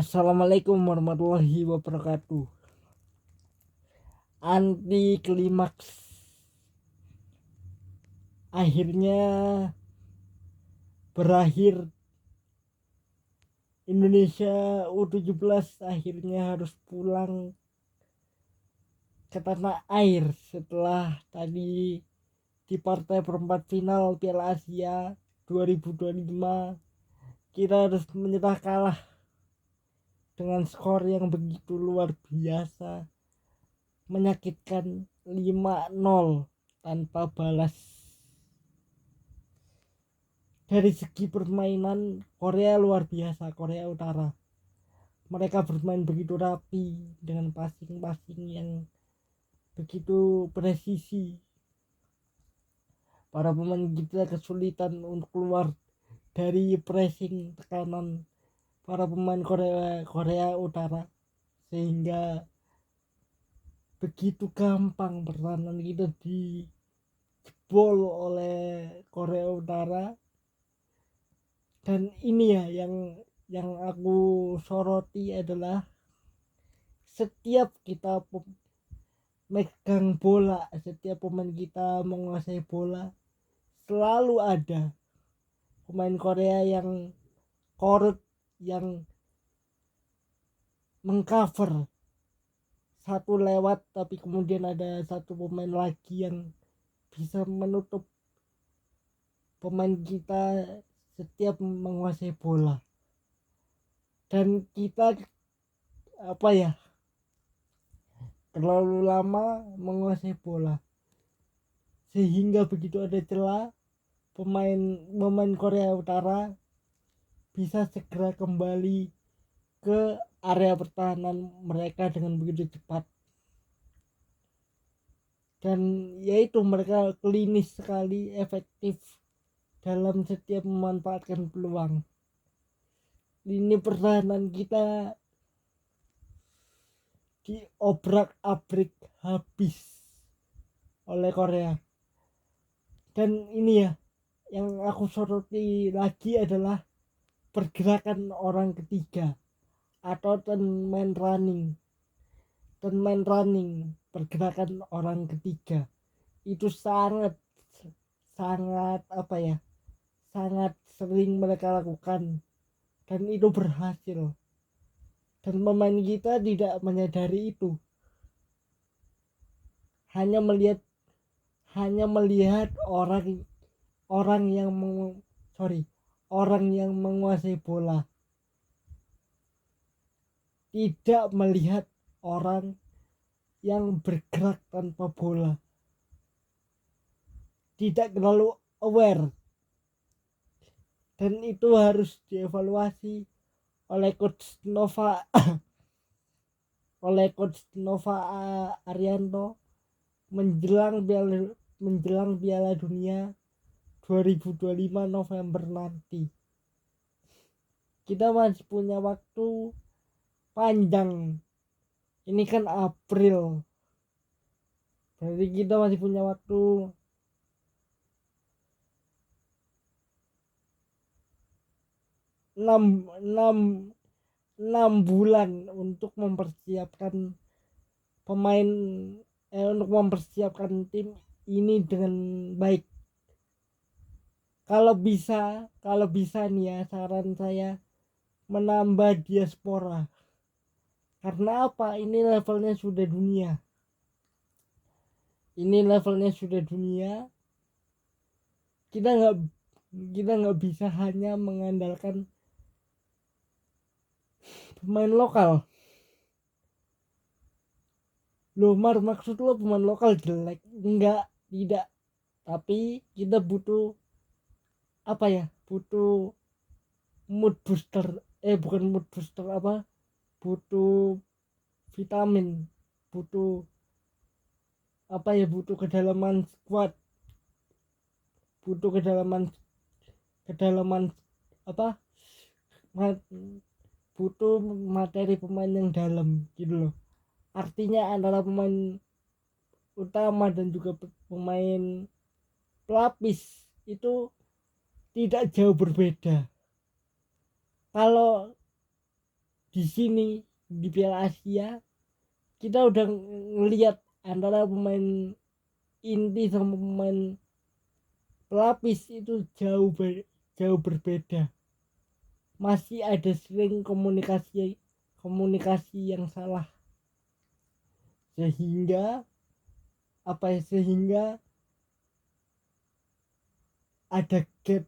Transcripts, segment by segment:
Assalamualaikum warahmatullahi wabarakatuh. Anti klimaks. Akhirnya berakhir. Indonesia U17 akhirnya harus pulang ke tanah air setelah tadi di partai perempat final Piala Asia 2025 kita harus menyerah kalah dengan skor yang begitu luar biasa, menyakitkan 5-0 tanpa balas. Dari segi permainan Korea luar biasa, Korea Utara. Mereka bermain begitu rapi dengan passing-passing yang begitu presisi. Para pemain kita kesulitan untuk keluar dari pressing tekanan para pemain Korea Utara, sehingga begitu gampang pertahanan kita dijebol oleh Korea Utara. Dan ini ya yang aku soroti adalah setiap kita megang bola, setiap pemain kita menguasai bola, selalu ada pemain Korea yang korup, yang mengcover satu lewat, tapi kemudian ada satu pemain lagi yang bisa menutup pemain kita setiap menguasai bola. Dan kita terlalu lama menguasai bola, sehingga begitu ada celah pemain Korea Utara bisa segera kembali ke area pertahanan mereka dengan begitu cepat. Dan yaitu mereka klinis sekali, efektif dalam setiap memanfaatkan peluang. Lini pertahanan kita diobrak-abrik habis oleh Korea. Dan ini ya, yang aku soroti lagi adalah pergerakan orang ketiga atau ten man running, pergerakan orang ketiga itu sangat sangat sering mereka lakukan, dan itu berhasil. Dan pemain kita tidak menyadari itu, hanya melihat orang yang menguasai bola, tidak melihat orang yang bergerak tanpa bola, tidak terlalu aware. Dan itu harus dievaluasi oleh Coach Nova Arianto menjelang Piala Dunia 2025 November nanti. Kita masih punya waktu panjang. Ini kan April, jadi kita masih punya waktu 6 bulan untuk mempersiapkan tim ini dengan baik. Kalau bisa nih ya, saran saya menambah diaspora. Karena apa? Ini levelnya sudah dunia. Kita nggak bisa hanya mengandalkan pemain lokal. Maksud lo pemain lokal jelek? Enggak, tidak. Tapi kita butuh mood booster, bukan mood booster, butuh vitamin, butuh kedalaman squad, butuh kedalaman butuh materi pemain yang dalam gitu loh. Artinya antara pemain utama dan juga pemain pelapis itu tidak jauh berbeda. Kalau di sini di Piala Asia kita udah ngelihat antara pemain inti sama pemain pelapis itu jauh berbeda. Masih ada sering komunikasi yang salah, sehingga ada gap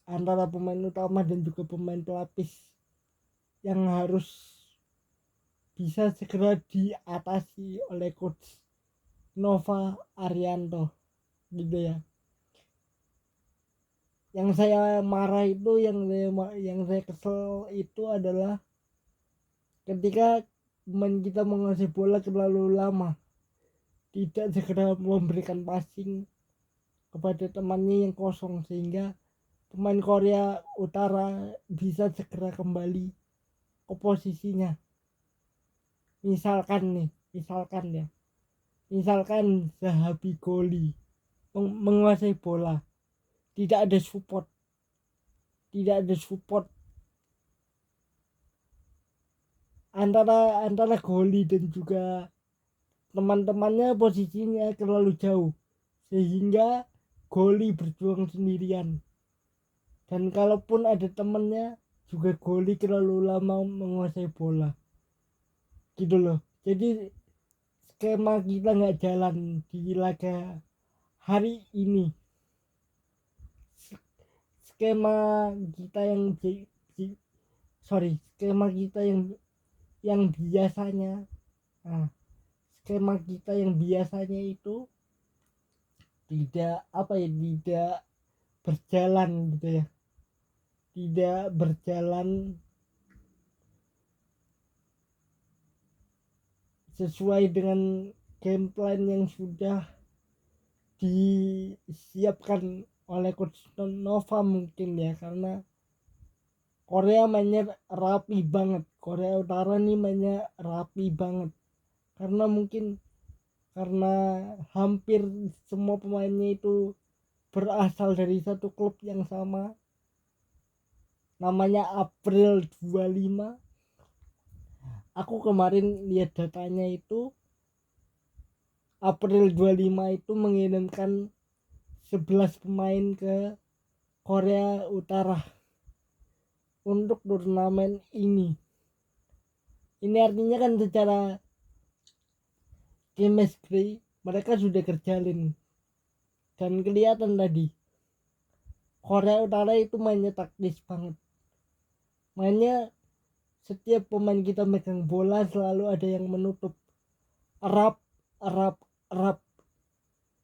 antara pemain utama dan juga pemain pelapis yang harus bisa segera diatasi oleh coach Nova Arianto gitu ya. Yang saya marah itu, yang saya kesel itu adalah ketika pemain kita menguasai bola terlalu lama, tidak segera memberikan passing kepada temannya yang kosong, sehingga pemain Korea Utara bisa segera kembali ke posisinya. Misalkan Zahabi Goli menguasai bola, tidak ada support antara Goli dan juga teman-temannya, posisinya terlalu jauh sehingga Goli berjuang sendirian, dan kalaupun ada temannya juga Goli terlalu lama menguasai bola gitu loh. Jadi skema kita nggak jalan di laga hari ini. Skema kita biasanya, skema kita yang biasanya itu tidak berjalan gitu ya, tidak berjalan sesuai dengan game plan yang sudah disiapkan oleh coach Nova mungkin ya, karena Korea mainnya rapi banget, Korea Utara nih mainnya rapi banget, karena hampir semua pemainnya itu berasal dari satu klub yang sama, namanya April 25. Aku kemarin lihat datanya itu April 25 itu mengirimkan 11 pemain ke Korea Utara untuk turnamen ini. Ini artinya kan secara chemistry mereka sudah terjalin, dan kelihatan tadi Korea Utara itu mainnya taktis banget. Mainnya setiap pemain kita megang bola selalu ada yang menutup, erap,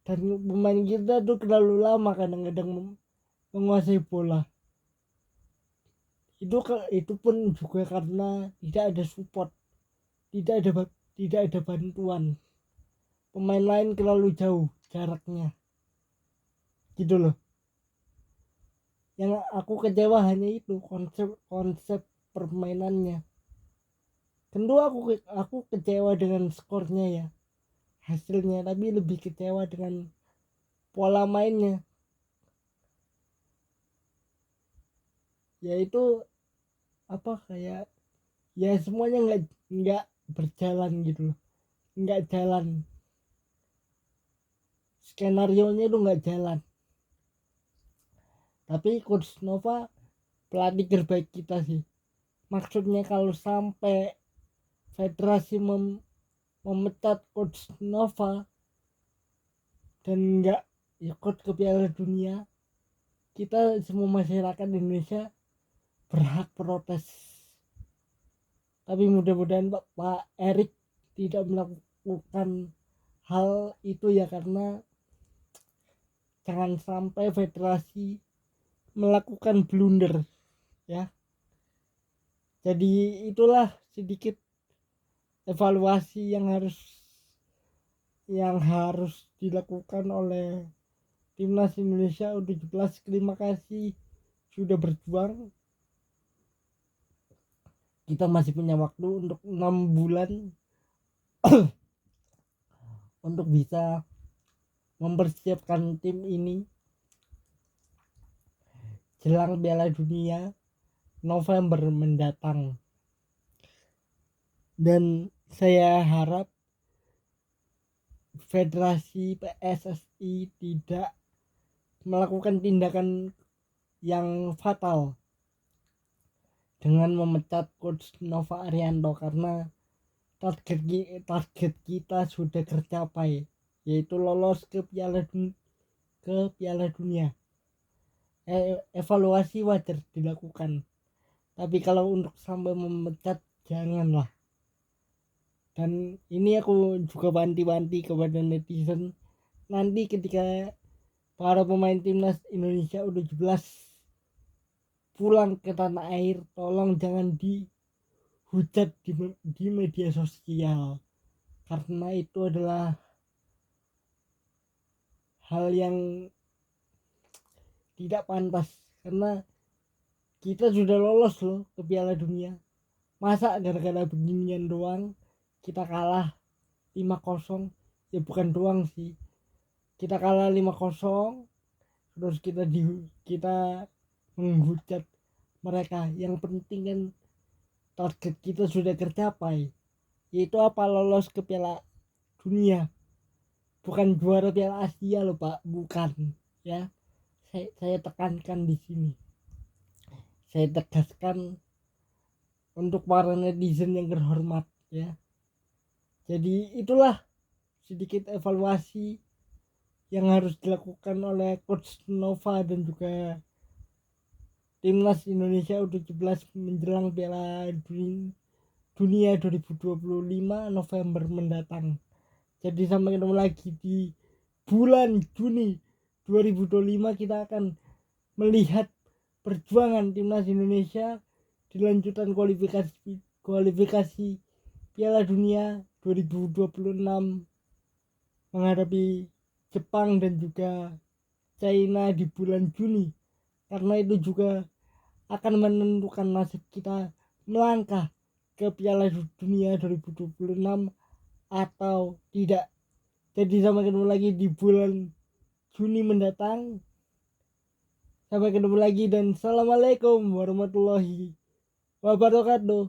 dan pemain kita tuh terlalu lama kadang-kadang menguasai bola. Itu pun juga karena tidak ada support, tidak ada bantuan. Pemain lain terlalu jauh jaraknya gitu loh. Yang aku kecewa hanya itu konsep permainannya. Tentu aku kecewa dengan skornya ya, hasilnya, tapi lebih kecewa dengan pola mainnya, yaitu kayak ya semuanya nggak berjalan gitu loh, nggak jalan, skenario nya itu nggak jalan. Tapi coach Nova pelatih terbaik kita sih. Maksudnya kalau sampai federasi memecat coach Nova dan nggak ikut ke Piala Dunia, kita semua masyarakat Indonesia berhak protes. Tapi mudah-mudahan Pak Erik tidak melakukan hal itu ya, karena jangan sampai federasi melakukan blunder ya. Jadi itulah sedikit evaluasi yang harus dilakukan oleh Timnas Indonesia U17. Terima kasih sudah berjuang. Kita masih punya waktu untuk 6 bulan untuk bisa mempersiapkan tim ini jelang Piala Dunia November mendatang. Dan saya harap Federasi PSSI tidak melakukan tindakan yang fatal dengan memecat coach Nova Arianto, karena target kita sudah tercapai, yaitu lolos ke Piala Dunia. Evaluasi wajar dilakukan, tapi kalau untuk sampai memecat janganlah. Dan ini aku juga banti-banti kepada netizen, nanti ketika para pemain timnas Indonesia U17 pulang ke tanah air, tolong jangan dihujat di media sosial, karena itu adalah hal yang tidak pantas. Karena kita sudah lolos loh ke Piala Dunia, masa gara-gara beginian doang kita kalah 5-0? Ya bukan doang sih, kita kalah 5-0 terus kita menghujat mereka. Yang penting kan target kita sudah tercapai, yaitu apa? Lolos ke Piala Dunia, bukan juara Piala Asia loh Pak, bukan ya. Saya tekankan di sini, saya tegaskan untuk para netizen yang terhormat ya. Jadi itulah sedikit evaluasi yang harus dilakukan oleh coach Nova dan juga timnas Indonesia U17 menjelang Piala Dunia 2025 November mendatang. Jadi sampai ketemu lagi di bulan Juni 2025, kita akan melihat perjuangan timnas Indonesia di lanjutan kualifikasi Piala Dunia 2026 menghadapi Jepang dan juga China di bulan Juni, karena itu juga akan menentukan nasib kita melangkah ke Piala Dunia 2026 atau tidak. Jadi sampai ketemu lagi di bulan Juni mendatang. Sampai ketemu lagi dan assalamualaikum warahmatullahi wabarakatuh.